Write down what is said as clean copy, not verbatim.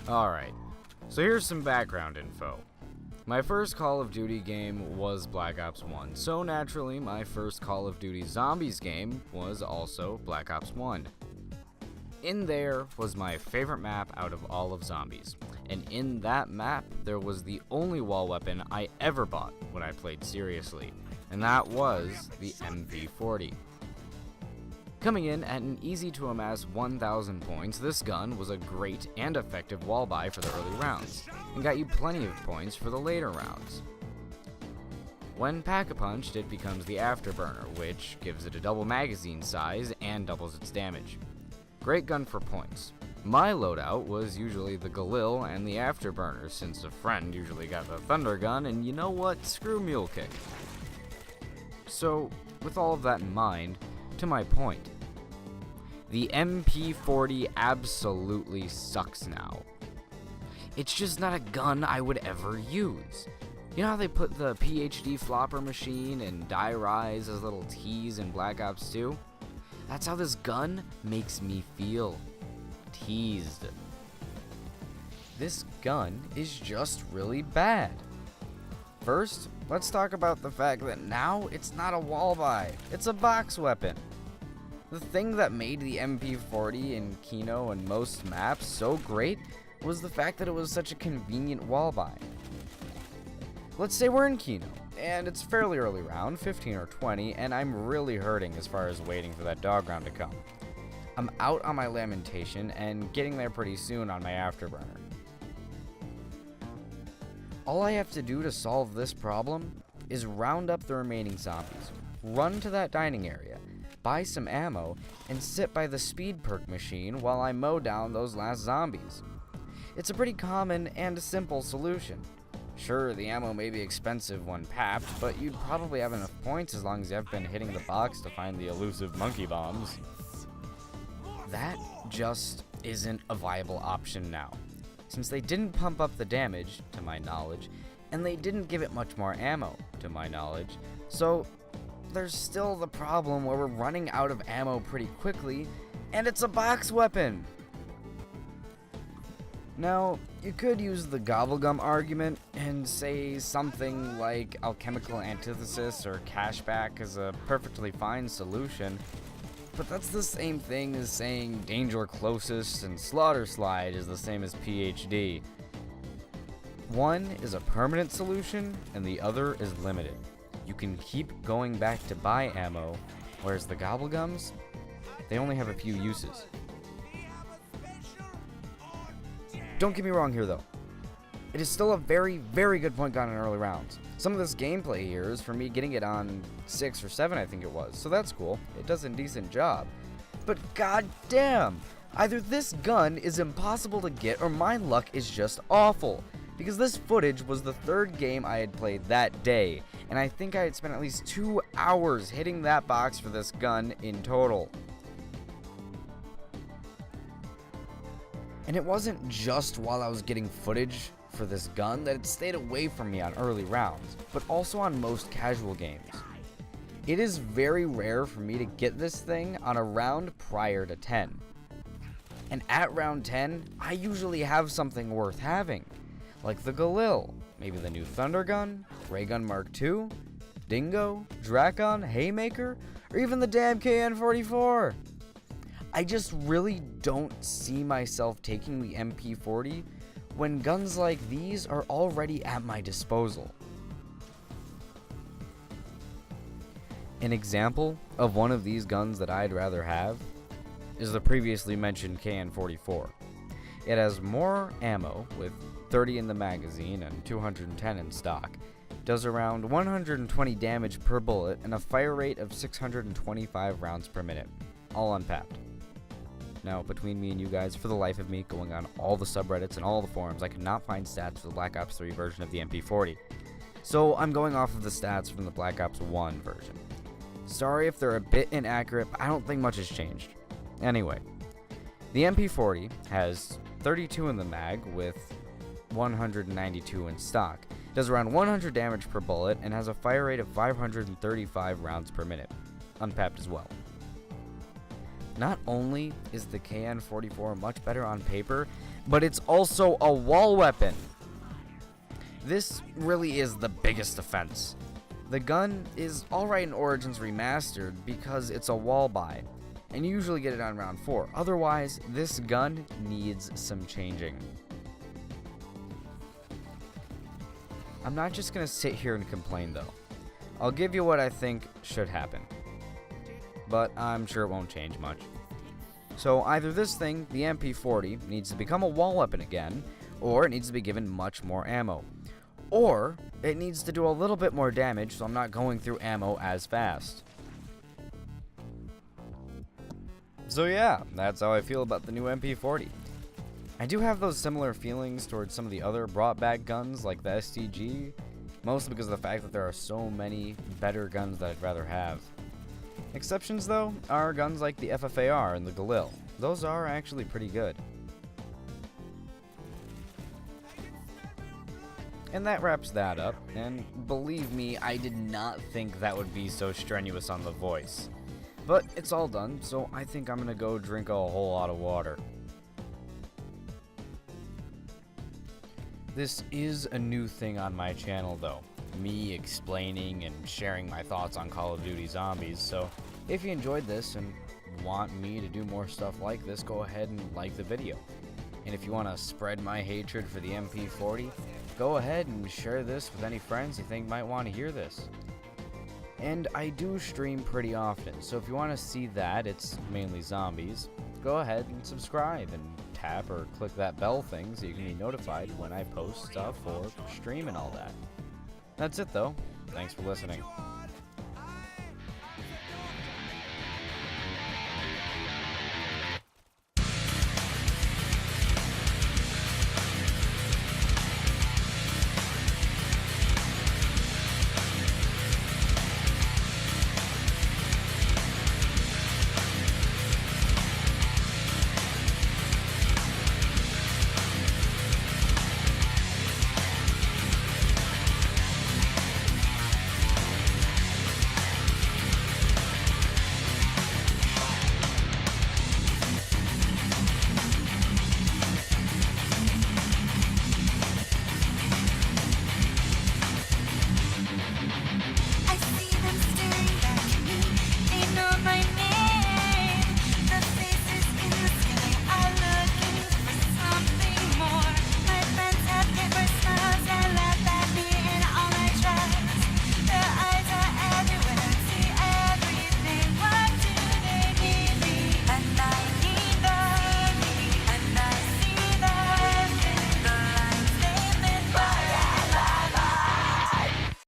Alright, so here's some background info. My first Call of Duty game was Black Ops 1, so naturally my first Call of Duty Zombies game was also Black Ops 1. In there was my favorite map out of all of Zombies, and in that map there was the only wall weapon I ever bought when I played seriously, and that was the MP40. Coming in at an easy to amass 1,000 points, this gun was a great and effective wall buy for the early rounds, and got you plenty of points for the later rounds. When pack-a-punched, it becomes the afterburner, which gives it a double magazine size and doubles its damage. Great gun for points. My loadout was usually the Galil and the afterburner, since a friend usually got the thunder gun, and you know what? Screw mule kick. So, with all of that in mind, to my point, the MP40 absolutely sucks now. It's just not a gun I would ever use. You know how they put the PhD flopper machine and Die Rise as little teas in Black Ops 2? That's how this gun makes me feel. Teased. This gun is just really bad. First, let's talk about the fact that now it's not a wall buy, it's a box weapon. The thing that made the MP40 in Kino and most maps so great was the fact that it was such a convenient wall buy. Let's say we're in Kino, and it's fairly early round, 15 or 20, and I'm really hurting as far as waiting for that dog round to come. I'm out on my Lamentation and getting there pretty soon on my afterburner. All I have to do to solve this problem is round up the remaining zombies, run to that dining area, buy some ammo, and sit by the speed perk machine while I mow down those last zombies. It's a pretty common and simple solution. Sure, the ammo may be expensive when papped, but you'd probably have enough points as long as you have been hitting the box to find the elusive monkey bombs. That just isn't a viable option now, since they didn't pump up the damage, to my knowledge, and they didn't give it much more ammo, to my knowledge, so there's still the problem where we're running out of ammo pretty quickly, and it's a box weapon! Now, you could use the gobblegum argument and say something like alchemical antithesis or cashback is a perfectly fine solution, but that's the same thing as saying danger closest and slaughter slide is the same as PhD. One is a permanent solution, and the other is limited. You can keep going back to buy ammo, whereas the gobblegums, they only have a few uses. Don't get me wrong here though. It is still a very, very good point gun in early rounds. Some of this gameplay here is for me getting it on 6 or 7 I think it was, so that's cool. It does a decent job. But goddamn! Either this gun is impossible to get or my luck is just awful. Because this footage was the third game I had played that day, and I think I had spent at least 2 hours hitting that box for this gun in total. And it wasn't just while I was getting footage for this gun that it stayed away from me on early rounds, but also on most casual games. It is very rare for me to get this thing on a round prior to 10. And at round 10, I usually have something worth having, like the Galil, maybe the new Thunder Gun, Ray Gun Mark II, Dingo, Drakon, Haymaker, or even the damn KN-44. I just really don't see myself taking the MP40 when guns like these are already at my disposal. An example of one of these guns that I'd rather have is the previously mentioned KN-44. It has more ammo, with 30 in the magazine and 210 in stock, does around 120 damage per bullet, and a fire rate of 625 rounds per minute, all unpapped. Now, between me and you guys, for the life of me, going on all the subreddits and all the forums, I could not find stats for the Black Ops 3 version of the MP40. So I'm going off of the stats from the Black Ops 1 version. Sorry if they're a bit inaccurate, but I don't think much has changed. Anyway, the MP40 has 32 in the mag with 192 in stock, does around 100 damage per bullet, and has a fire rate of 535 rounds per minute, unpapped as well. Not only is the KN-44 much better on paper, but it's also a wall weapon. This really is the biggest offense. The gun is alright in Origins Remastered because it's a wall buy, and you usually get it on round 4. Otherwise, this gun needs some changing. I'm not just going to sit here and complain though. I'll give you what I think should happen, but I'm sure it won't change much. So either this thing, the MP40, needs to become a wall weapon again, or it needs to be given much more ammo. Or it needs to do a little bit more damage so I'm not going through ammo as fast. So yeah, that's how I feel about the new MP40. I do have those similar feelings towards some of the other brought back guns like the STG, mostly because of the fact that there are so many better guns that I'd rather have. Exceptions though are guns like the FFAR and the Galil. Those are actually pretty good. And that wraps that up, and believe me, I did not think that would be so strenuous on the voice. But it's all done, so I think I'm gonna go drink a whole lot of water. This is a new thing on my channel though, me explaining and sharing my thoughts on Call of Duty Zombies, so if you enjoyed this and want me to do more stuff like this, go ahead and like the video. And if you want to spread my hatred for the MP40, go ahead and share this with any friends you think might want to hear this. And I do stream pretty often, so if you want to see that, it's mainly zombies, go ahead and subscribe and tap or click that bell thing so you can be notified when I post stuff or stream and all that. That's it though. Thanks for listening.